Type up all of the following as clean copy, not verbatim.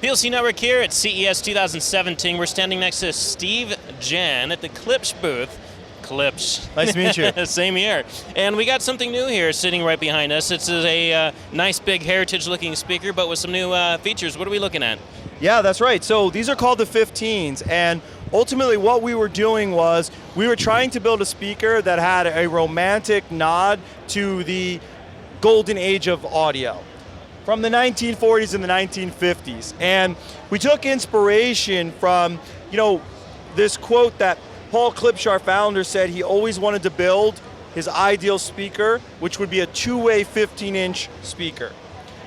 PLC Network here at CES 2017. We're standing next to Steve Jain at the Klipsch booth. Klipsch. Nice to meet you. Same here. And we got something new here sitting right behind us. It's a nice big heritage-looking speaker, but with some new features. What are we looking at? Yeah, that's right. So these are called the 15's, and ultimately what we were doing was we were trying to build a speaker that had a romantic nod to the golden age of audio from the 1940s and the 1950s. And we took inspiration from, this quote that Poc Network, our founder, said he always wanted to build his ideal speaker, which would be a two-way 15-inch speaker.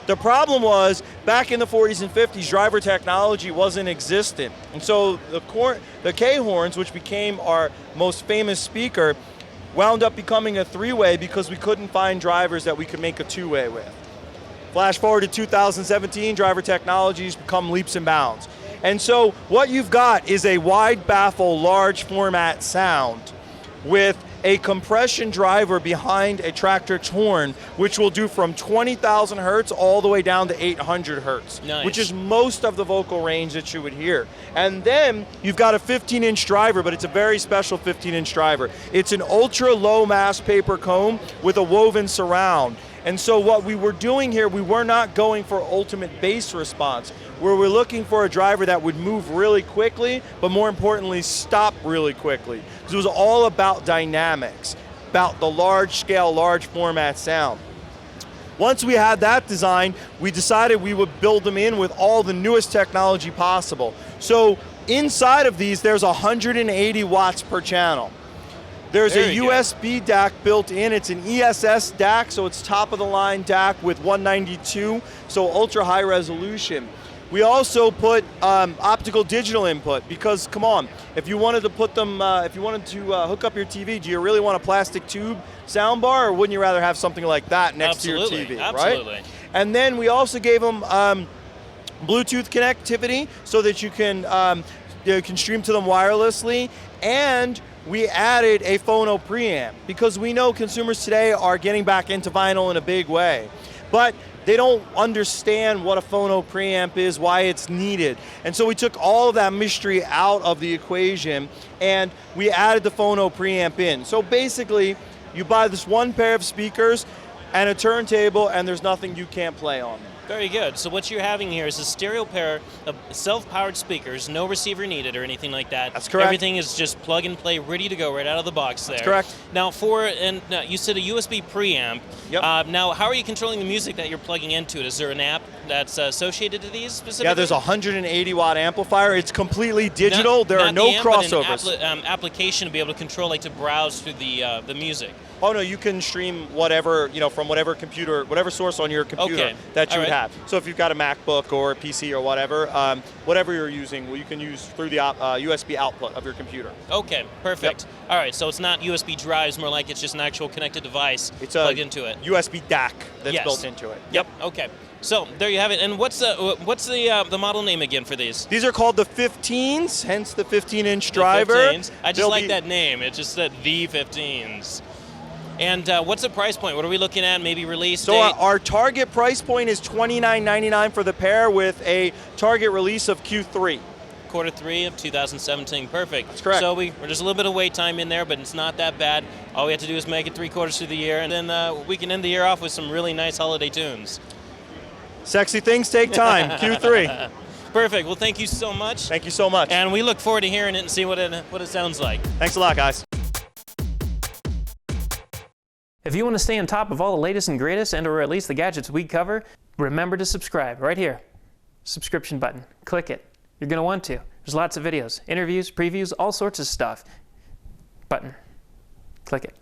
The problem was, back in the 40s and 50s, driver technology wasn't existent. And so the K-horns, which became our most famous speaker, wound up becoming a three-way because we couldn't find drivers that we could make a two-way with. Flash forward to 2017, driver technologies become leaps and bounds. And so what you've got is a wide baffle, large format sound with a compression driver behind a tractor horn, which will do from 20,000 hertz all the way down to 800 hertz, nice. Which is most of the vocal range that you would hear. And then you've got a 15-inch driver, but it's a very special 15-inch driver. It's an ultra low mass paper comb with a woven surround. And so what we were doing here, we were not going for ultimate bass response, where we're looking for a driver that would move really quickly, but more importantly, stop really quickly. Because it was all about dynamics, about the large scale, large format sound. Once we had that design, we decided we would build them in with all the newest technology possible. So inside of these, there's 180 watts per channel. There's a USB DAC built in. It's an ESS DAC, so it's top of the line DAC with 192, so ultra high resolution. We also put optical digital input because, come on, if you wanted to put them, if you wanted to hook up your TV, do you really want a plastic tube soundbar, or wouldn't you rather have something like that next to your TV, right? Absolutely. And then we also gave them Bluetooth connectivity so that you can stream to them wirelessly, and we added a phono preamp because we know consumers today are getting back into vinyl in a big way, but they don't understand what a phono preamp is, why it's needed. And so we took all of that mystery out of the equation and we added the phono preamp in. So basically, you buy this one pair of speakers and a turntable and there's nothing you can't play on them. Very good. So what you're having here is a stereo pair of self-powered speakers, no receiver needed or anything like that. That's correct. Everything is just plug and play, ready to go right out of the box there. That's correct. Now you said a USB preamp. Yep. Now how are you controlling the music that you're plugging into it? Is there an app that's associated to these specifically? Yeah, there's a 180 watt amplifier. It's completely digital. There are no crossovers. But an application to be able to control, like to browse through the music. Oh no, you can stream whatever, from whatever computer, whatever source on your computer that you would have. So if you've got a MacBook or a PC or whatever, whatever you're using, you can use through the USB output of your computer. Okay, perfect. Yep. All right, so it's not USB drives, more like it's just an actual connected device plugged into it. USB DAC that's built into it. Yep. Okay. So there you have it. And what's the model name again for these? These are called the 15's, hence the 15-inch driver. 15's. I just like that name. It just said the 15's. And what's the price point? What are we looking at? Maybe release date? So our target price point is $29.99 for the pair with a target release of Q3. Q3 of 2017. Perfect. That's correct. So we're just a little bit of wait time in there, but it's not that bad. All we have to do is make it 3/4 through the year, and then we can end the year off with some really nice holiday tunes. Sexy things take time. Q3. Perfect. Well, thank you so much. Thank you so much. And we look forward to hearing it and see what it sounds like. Thanks a lot, guys. If you want to stay on top of all the latest and greatest, or at least the gadgets we cover, remember to subscribe right here. Subscription button. Click it. You're going to want to. There's lots of videos, interviews, previews, all sorts of stuff. Button. Click it.